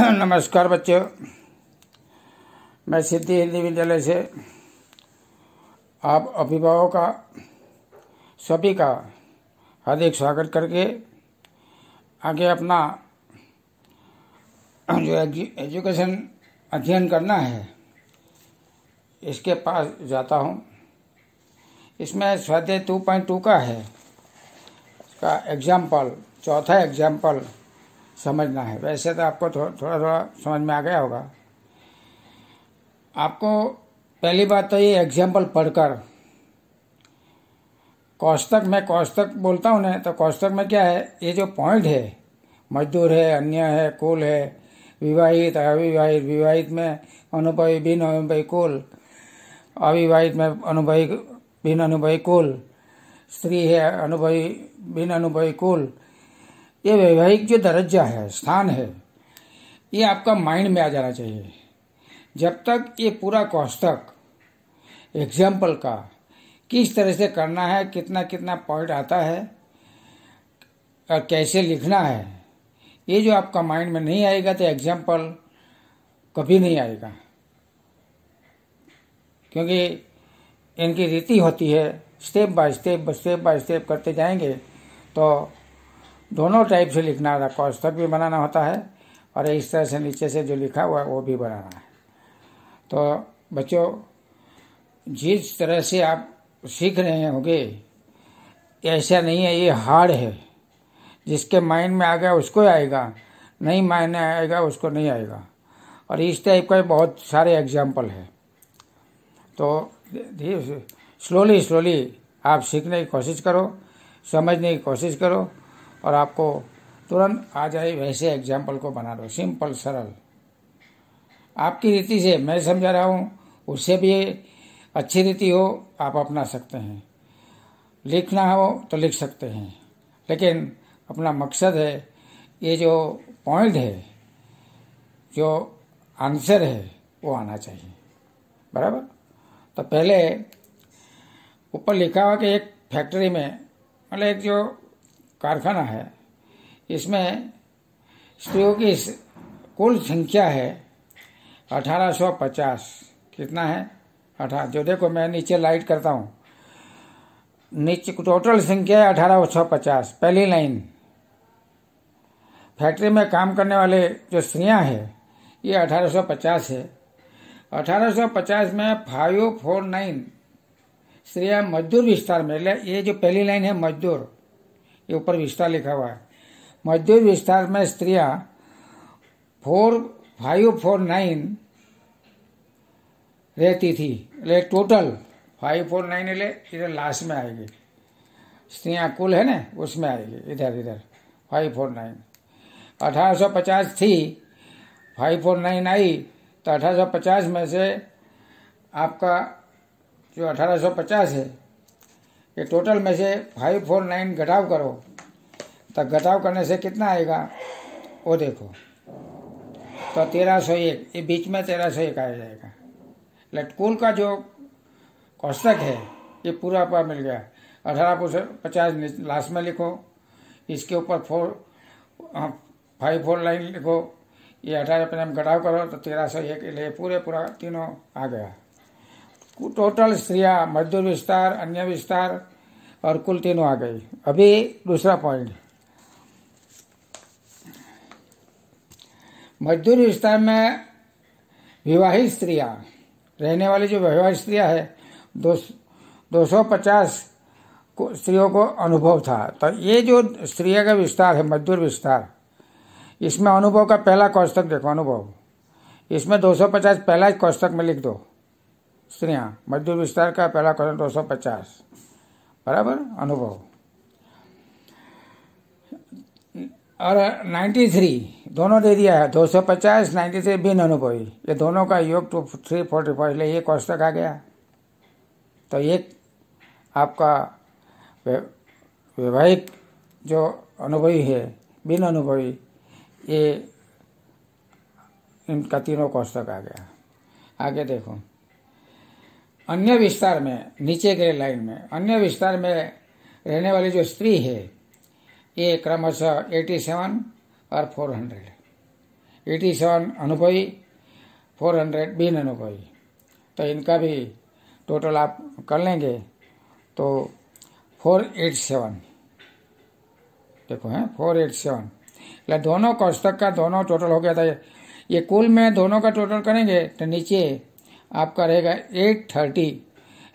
नमस्कार बच्चों, मैं सिद्धि हिंदी विद्यालय से आप अभिभावकों का सभी का हार्दिक स्वागत करके आगे अपना जो एजुकेशन अध्ययन करना है इसके पास जाता हूँ। इसमें स्वाध्याय 2.2 का है, इसका एग्जाम्पल, चौथा एग्जाम्पल समझना है। वैसे तो आपको थोड़ा थोड़ा समझ में आ गया होगा। आपको पहली बात तो ये एग्जाम्पल पढ़कर कोष्टक में, कोष्टक बोलता हूँ ना, तो कोष्टक में क्या है, ये जो पॉइंट है, मजदूर है, अन्य है, कुल है, विवाहित, अविवाहित, विवाहित में अनुभवी, बिन अनुभवी कुल, अविवाहित में अनुभवी, बिन अनुभवी कुल, स्त्री है, अनुभवी, बिन अनुभवी कुल, ये वैवाहिक जो दर्जा है, स्थान है, ये आपका माइंड में आ जाना चाहिए। जब तक ये पूरा कोष्टक एग्जाम्पल का किस तरह से करना है, कितना कितना पॉइंट आता है और कैसे लिखना है, ये जो आपका माइंड में नहीं आएगा तो एग्जाम्पल कभी नहीं आएगा। क्योंकि इनकी रीति होती है, स्टेप बाय स्टेप करते जाएंगे तो दोनों टाइप से लिखना होता है, कोष्टक भी बनाना होता है और इस तरह से नीचे से जो लिखा हुआ है वो भी बनाना है। तो बच्चों, जिस तरह से आप सीख रहे होंगे ऐसा नहीं है, ये हार्ड है। जिसके माइंड में आ गया उसको आएगा, नहीं माइंड में आएगा उसको नहीं आएगा। और इस टाइप का बहुत सारे एग्जाम्पल है। तो स्लोली आप सीखने की कोशिश करो, समझने की कोशिश करो और आपको तुरंत आ जाए वैसे एग्जाम्पल को बना दो, सिंपल सरल। आपकी रीति से मैं समझा रहा हूँ, उससे भी अच्छी रीति हो आप अपना सकते हैं। लिखना हो तो लिख सकते हैं, लेकिन अपना मकसद है, ये जो पॉइंट है, जो आंसर है, वो आना चाहिए, बराबर। तो पहले ऊपर लिखा हुआ कि एक फैक्ट्री में, मतलब एक जो कारखाना है, इसमें स्त्रियों की कुल संख्या है 1850। कितना है? 18। जो देखो मैं नीचे लाइट करता हूँ, नीचे टोटल संख्या है 1850। पहली लाइन, फैक्ट्री में काम करने वाले जो स्त्रियां हैं ये 1850 है। 1850 में 549 स्त्रियां मजदूर विस्तार में, ये जो पहली लाइन है मजदूर, ये ऊपर विस्तार लिखा हुआ है, मजदूर विस्तार में स्त्रियां 549 रहती थी। टोटल 549 इधर लास्ट में आएगी, स्त्रियां कुल है ना उसमें आएगी, इधर 549। 1850 थी, 549 आई, तो 1850 में से आपका जो 1850 है, ये टोटल में से 549 घटाव करो, तो घटाव करने से कितना आएगा वो देखो, तो 1301, ये बीच में 1301 आ जाएगा। कुल का जो कोष्टक है ये पूरा आपका मिल गया। 1850 लास्ट में लिखो, इसके ऊपर 549 लिखो, ये 1850 घटाव करो तो 1301, पूरा तीनों आ गया। टोटल स्त्रियां, मजदूर विस्तार, अन्य विस्तार और कुल तीनों आ गई। अभी दूसरा पॉइंट, मजदूर विस्तार में विवाहित स्त्रियां रहने वाली, जो विवाहित स्त्रियां है 250 स्त्रियों को अनुभव था। तो ये जो स्त्रियों का विस्तार है, मजदूर विस्तार, इसमें अनुभव का पहला कोष्टक देखो, अनुभव, इसमें 250 पहला कोष्टक में लिख दो, स्त्रियां, मजदूर विस्तार का पहला कोष्टक 250, बराबर, अनुभव। और 93 दोनों दे दिया है, 250, 93 बिन अनुभवी, ये दोनों का योग 345, ये कोष्टक आ गया। तो एक आपका वैवाहिक जो अनुभवी है, बिन अनुभवी, ये इनका तीनों कोष्टक आ गया। आगे देखो, अन्य विस्तार में, नीचे के लाइन में, अन्य विस्तार में रहने वाली जो स्त्री है, ये क्रमशः 87 और 400। 87 अनुभवी, 400 बिन अनुभवी। तो इनका भी टोटल आप कर लेंगे तो 487 देखो है 487, એટલે दोनों कोष्टक का दोनों टोटल हो गया था। ये कुल में दोनों का टोटल करेंगे तो नीचे आपका रहेगा 830,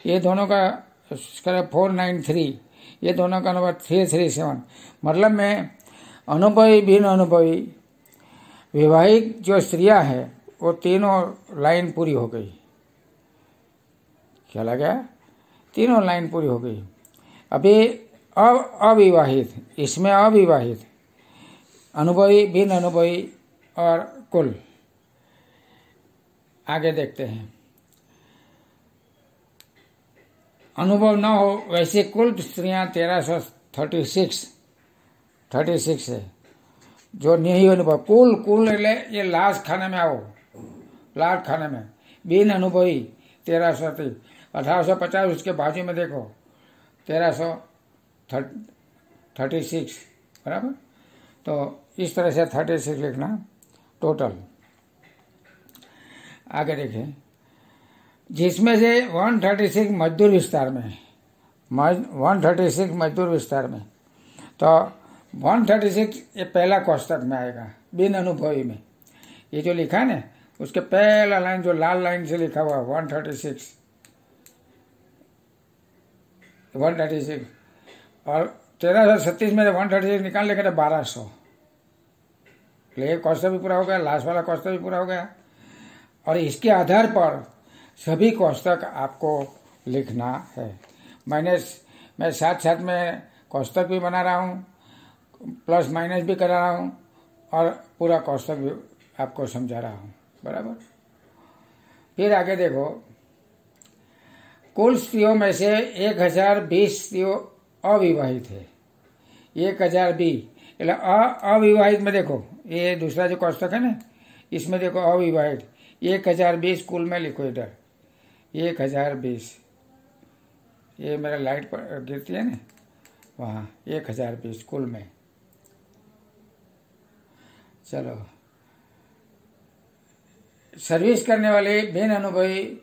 ये दोनों का 493, ये दोनों का नंबर 337। मतलब में अनुभवी बिन अनुभवी विवाहिक जो स्त्रियां हैं वो तीनों लाइन पूरी हो गई। क्या लगा? तीनों लाइन पूरी हो गई। अभी अविवाहित, इसमें अविवाहित, अनुभवी बिन अनुभवी और कुल आगे देखते हैं। अनुभव न हो वैसे कुल स्त्रियां 1336 है। जो नहीं अनुभव कुल એટલે ये लास्ट खाने में आओ, लास्ट खाने में बिन अनुभवी 1330, 1850 उसके बाजू में देखो 1336 बराबर। तो इस तरह से 36 लिखना टोटल। आगे देखें, जिसमें से 136 मजदूर विस्तार में, 136 मजदूर विस्तार में, तो 136 ये पहला कोष्टक में आएगा बिन अनुभवी में। ये जो लिखा है ना उसके पहला लाइन जो लाल लाइन से लिखा हुआ 136 और 1336 में 136 निकाल लेकर 1200, ये कोष्टक भी पूरा हो गया, लास्ट वाला कोष्टक भी पूरा हो गया। और इसके आधार पर सभी कोष्टक आपको लिखना है। मैं साथ साथ में कोष्टक भी बना रहा हूँ, प्लस माइनस भी करा रहा हूँ और पूरा कोष्टक भी आपको समझा रहा हूँ बराबर। फिर आगे देखो, कुल स्त्रियों में से 1020 स्त्रियों अविवाहित है। 1020 એટલે अविवाहित में देखो, ये दूसरा जो कोष्टक है ना इसमें देखो अविवाहित 1020 कुल में लिखो इधर 1020, ये मेरा लाइट पर गिरती है ना वहाँ 1020 कुल में। चलो, सर्विस करने वाले बिन अनुभवी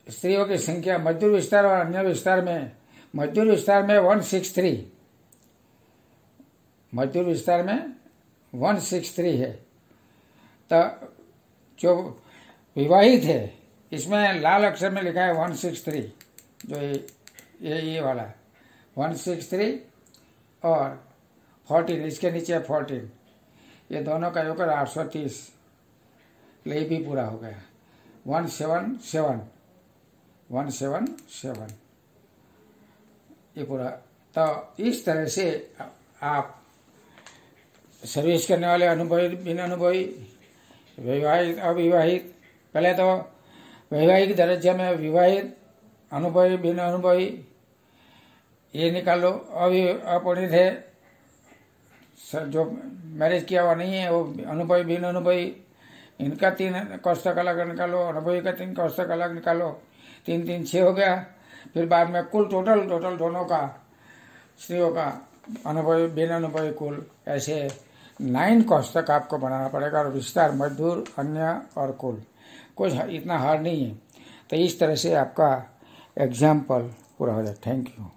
स्त्रियों की संख्या मजदूर विस्तार और अन्य विस्तार में, मजदूर विस्तार में 163, मजदूर विस्तार में 163 है। तो जो विवाहित है इसमें लाल अक्षर में लिखा है 163, जो ये वाला 163 और 14 इसके नीचे 14, ये दोनों का योग 830, ये भी पूरा हो गया 177 ये पूरा। तो इस तरह से आप सर्विस करने वाले अनुभवी बिन अनुभवी विवाहित अविवाहित, पहले तो वैवाहिक दर्जे में विवाहित अनुभवी बिन अनुभवी ये निकालो। अपरिणित है जो मैरिज किया हुआ नहीं है वो अनुभवी बिन अनुभवी, इनका 3 कोष्टक अलग निकालो, अनुभवी का 3 कोष्टक अलग निकालो, 3 3 6 हो गया। फिर बाद में कुल टोटल दोनों का स्त्रियों का अनुभवी बिन अनुभवी कुल, ऐसे 9 कोष्टक आपको बनाना पड़ेगा। और विस्तार मजदूर अन्य और कुल कुछ इतना हार्ड नहीं है। तो इस तरह से आपका एग्जाम्पल पूरा हो जाए। Thank you.